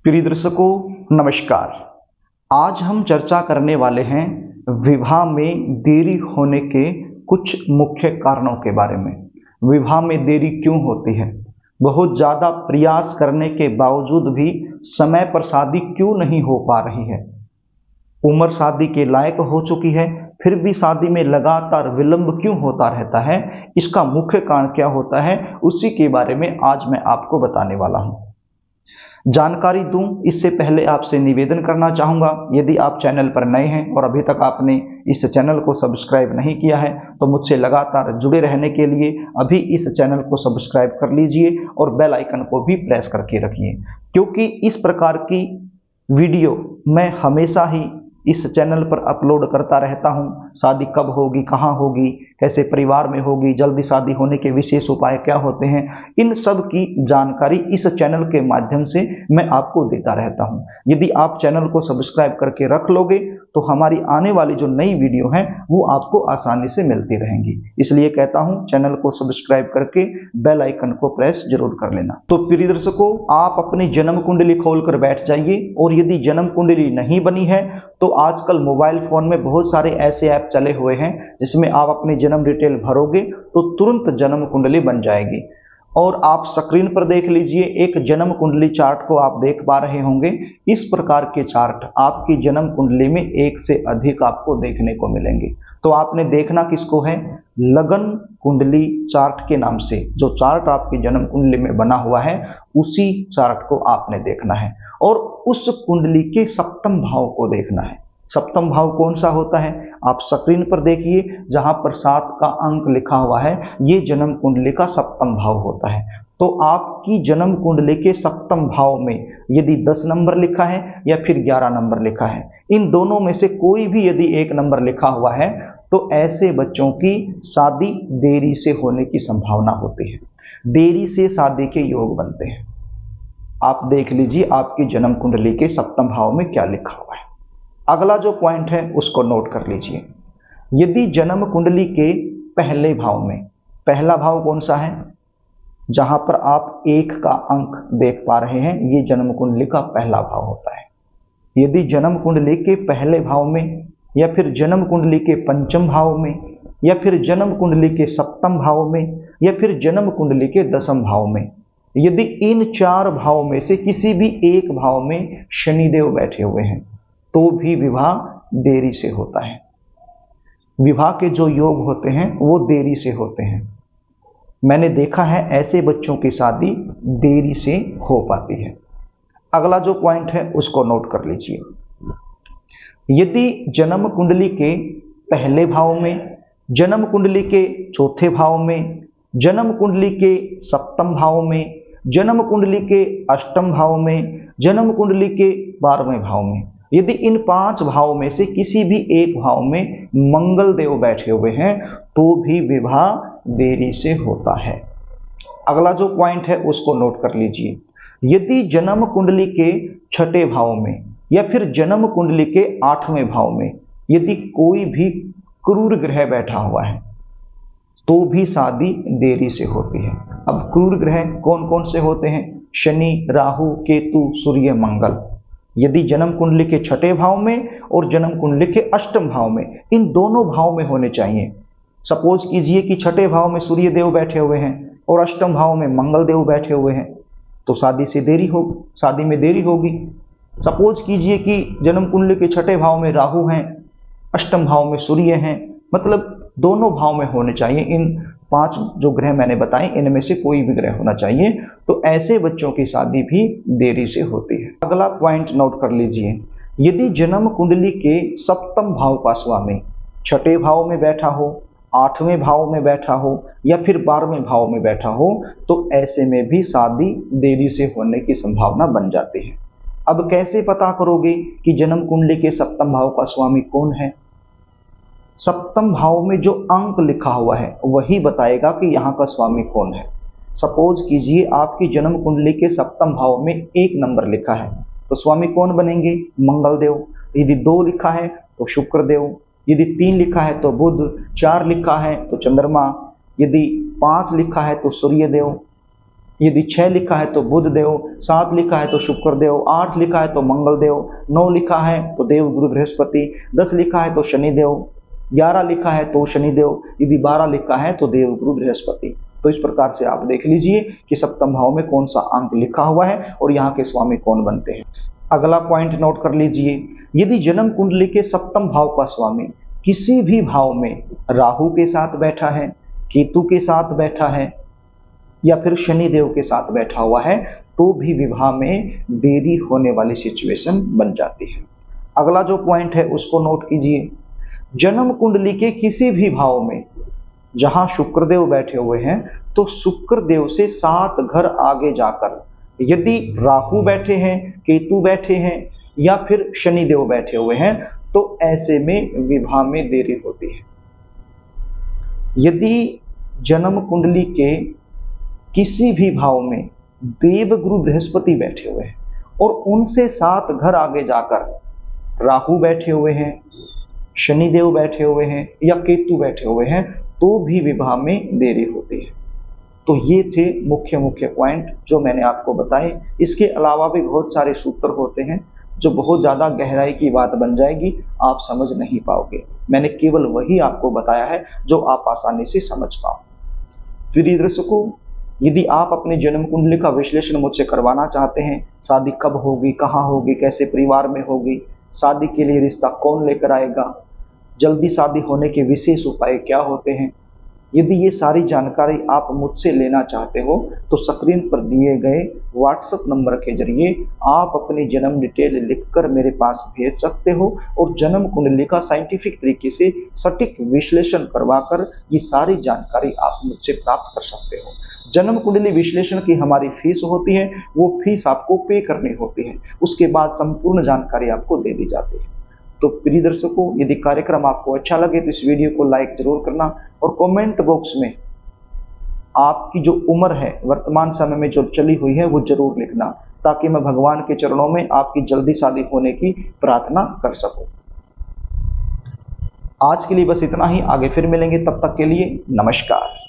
प्रिय दर्शकों नमस्कार। आज हम चर्चा करने वाले हैं विवाह में देरी होने के कुछ मुख्य कारणों के बारे में। विवाह में देरी क्यों होती है, बहुत ज़्यादा प्रयास करने के बावजूद भी समय पर शादी क्यों नहीं हो पा रही है, उम्र शादी के लायक हो चुकी है फिर भी शादी में लगातार विलंब क्यों होता रहता है, इसका मुख्य कारण क्या होता है, उसी के बारे में आज मैं आपको बताने वाला हूं। जानकारी दूं इससे पहले आपसे निवेदन करना चाहूँगा, यदि आप चैनल पर नए हैं और अभी तक आपने इस चैनल को सब्सक्राइब नहीं किया है तो मुझसे लगातार जुड़े रहने के लिए अभी इस चैनल को सब्सक्राइब कर लीजिए और बेल आइकन को भी प्रेस करके रखिए, क्योंकि इस प्रकार की वीडियो मैं हमेशा ही इस चैनल पर अपलोड करता रहता हूं। शादी कब होगी, कहां होगी, कैसे परिवार में होगी, जल्दी शादी होने के विशेष उपाय क्या होते हैं, इन सब की जानकारी इस चैनल के माध्यम से मैं आपको देता रहता हूं। यदि आप चैनल को सब्सक्राइब करके रख लोगे तो हमारी आने वाली जो नई वीडियो है वो आपको आसानी से मिलती रहेंगी। इसलिए कहता हूं चैनल को सब्सक्राइब करके बेल आइकन को प्रेस जरूर कर लेना। तो प्रिय दर्शकों, आप अपनी जन्म कुंडली खोलकर बैठ जाइए और यदि जन्म कुंडली नहीं बनी है तो आजकल मोबाइल फोन में बहुत सारे ऐसे ऐप चले हुए हैं जिसमें आप अपनी जन्म डिटेल भरोगे तो तुरंत जन्म कुंडली बन जाएगी। और आप स्क्रीन पर देख लीजिए, एक जन्म कुंडली चार्ट को आप देख पा रहे होंगे। इस प्रकार के चार्ट आपकी जन्म कुंडली में एक से अधिक आपको देखने को मिलेंगे। तो आपने देखना किसको है, लगन कुंडली चार्ट के नाम से जो चार्ट आपकी जन्म कुंडली में बना हुआ है उसी चार्ट को आपने देखना है और उस कुंडली के सप्तम भाव को देखना है। सप्तम भाव कौन सा होता है, आप स्क्रीन पर देखिए, जहां पर 7 का अंक लिखा हुआ है ये जन्म कुंडली का सप्तम भाव होता है। तो आपकी जन्म कुंडली के सप्तम भाव में यदि 10 नंबर लिखा है या फिर 11 नंबर लिखा है, इन दोनों में से कोई भी यदि एक नंबर लिखा हुआ है तो ऐसे बच्चों की शादी देरी से होने की संभावना होती है, देरी से शादी के योग बनते हैं। आप देख लीजिए आपकी जन्म कुंडली के सप्तम भाव में क्या लिखा हुआ है। अगला जो पॉइंट है उसको नोट कर लीजिए। यदि जन्म कुंडली के पहले भाव में, पहला भाव कौन सा है, जहां पर आप 1 का अंक देख पा रहे हैं, ये जन्म कुंडली का पहला भाव होता है। यदि जन्म कुंडली के पहले भाव में या फिर जन्म कुंडली के पंचम भाव में या फिर जन्म कुंडली के सप्तम भाव में या फिर जन्म कुंडली के दसम भाव में, यदि इन 4 भाव में से किसी भी एक भाव में शनिदेव बैठे हुए हैं तो भी विवाह देरी से होता है। विवाह के जो योग होते हैं वो देरी से होते हैं। मैंने देखा है ऐसे बच्चों की शादी देरी से हो पाती है। अगला जो पॉइंट है उसको नोट कर लीजिए। यदि जन्म कुंडली के पहले भाव में, जन्म कुंडली के चौथे भाव में, जन्म कुंडली के सप्तम भाव में, जन्म कुंडली के अष्टम भाव में, जन्म कुंडली के 12वें भाव में, यदि इन 5 भाव में से किसी भी एक भाव में मंगल देव बैठे हुए हैं तो भी विवाह देरी से होता है। अगला जो पॉइंट है उसको नोट कर लीजिए। यदि जन्म कुंडली के 6ठे भाव में या फिर जन्म कुंडली के 8वें भाव में यदि कोई भी क्रूर ग्रह बैठा हुआ है तो भी शादी देरी से होती है। अब क्रूर ग्रह कौन कौन से होते हैं, शनि, राहु, केतु, सूर्य, मंगल। यदि जन्म कुंडली के 6ठे भाव में और जन्म कुंडली के अष्टम भाव में, इन दोनों भाव में होने चाहिए। सपोज कीजिए कि 6ठे भाव में सूर्य देव बैठे हुए हैं और अष्टम भाव में मंगल देव बैठे हुए हैं तो शादी में देरी होगी। सपोज कीजिए कि जन्म कुंडली के 6ठे भाव में राहु हैं, अष्टम भाव में सूर्य हैं, मतलब दोनों भाव में होने चाहिए। इन 5 जो ग्रह मैंने बताए इनमें से कोई भी ग्रह होना चाहिए, तो ऐसे बच्चों की शादी भी देरी से होती है। अगला पॉइंट नोट कर लीजिए। यदि जन्म कुंडली के सप्तम भाव का स्वामी 6ठे भाव में बैठा हो, 8वें भाव में बैठा हो या फिर 12वें भाव में बैठा हो तो ऐसे में भी शादी देरी से होने की संभावना बन जाती है। अब कैसे पता करोगे कि जन्म कुंडली के सप्तम भाव का स्वामी कौन है? सप्तम भाव में जो अंक लिखा हुआ है वही बताएगा कि यहाँ का स्वामी कौन है। सपोज कीजिए आपकी जन्म कुंडली के सप्तम भाव में 1 नंबर लिखा है तो स्वामी कौन बनेंगे, मंगल देव। यदि 2 लिखा है तो शुक्र देव, यदि 3 लिखा है तो बुध, 4 लिखा है तो चंद्रमा, यदि 5 लिखा है तो सूर्य देव, यदि 6 लिखा है तो बुध देव, 7 लिखा है तो शुक्र देव, 8 लिखा है तो मंगल देव, 9 लिखा है तो देव गुरु बृहस्पति, 10 लिखा है तो शनि देव, 11 लिखा है तो शनि देव, यदि 12 लिखा है तो देव गुरु बृहस्पति। तो इस प्रकार से आप देख लीजिए कि सप्तम भाव में कौन सा अंक लिखा हुआ है और यहाँ के स्वामी कौन बनते हैं। अगला पॉइंट नोट कर लीजिए, यदि जन्म कुंडली के सप्तम भाव का स्वामी किसी भी भाव में राहु के साथ बैठा है, केतु के साथ बैठा है या फिर शनि देव के साथ बैठा हुआ है तो भी विवाह में देरी होने वाली सिचुएशन बन जाती है। अगला जो पॉइंट है उसको नोट कीजिए, जन्म कुंडली के किसी भी भाव में जहां शुक्रदेव बैठे हुए हैं तो शुक्रदेव से 7 घर आगे जाकर यदि राहु बैठे हैं, केतु बैठे हैं या फिर शनि देव बैठे हुए हैं तो ऐसे में विवाह में देरी होती है। यदि जन्म कुंडली के किसी भी भाव में देव गुरु बृहस्पति बैठे हुए हैं और उनसे 7 घर आगे जाकर राहु बैठे हुए हैं, शनि देव बैठे हुए हैं या केतु बैठे हुए हैं तो भी विवाह में देरी होती है। तो ये थे मुख्य पॉइंट जो मैंने आपको बताए। इसके अलावा भी बहुत सारे सूत्र होते हैं जो बहुत ज़्यादा गहराई की बात बन जाएगी, आप समझ नहीं पाओगे। मैंने केवल वही आपको बताया है जो आप आसानी से समझ पाओ। प्रिय दर्शकों, यदि आप अपने जन्म कुंडली का विश्लेषण मुझसे करवाना चाहते हैं, शादी कब होगी, कहाँ होगी, कैसे परिवार में होगी, शादी के लिए रिश्ता कौन लेकर आएगा, जल्दी शादी होने के विशेष उपाय क्या होते हैं, यदि ये सारी जानकारी आप मुझसे लेना चाहते हो तो स्क्रीन पर दिए गए व्हाट्सएप नंबर के जरिए आप अपनी जन्म डिटेल लिखकर मेरे पास भेज सकते हो और जन्म कुंडली का साइंटिफिक तरीके से सटीक विश्लेषण करवाकर ये सारी जानकारी आप मुझसे प्राप्त कर सकते हो। जन्म कुंडली विश्लेषण की हमारी फीस होती है, वो फीस आपको पे करनी होती है, उसके बाद संपूर्ण जानकारी आपको दे दी जाती है। तो प्रिय दर्शकों, यदि कार्यक्रम आपको अच्छा लगे तो इस वीडियो को लाइक जरूर करना और कमेंट बॉक्स में आपकी जो उम्र है वर्तमान समय में जो चली हुई है वो जरूर लिखना, ताकि मैं भगवान के चरणों में आपकी जल्दी शादी होने की प्रार्थना कर सकूं। आज के लिए बस इतना ही, आगे फिर मिलेंगे, तब तक के लिए नमस्कार।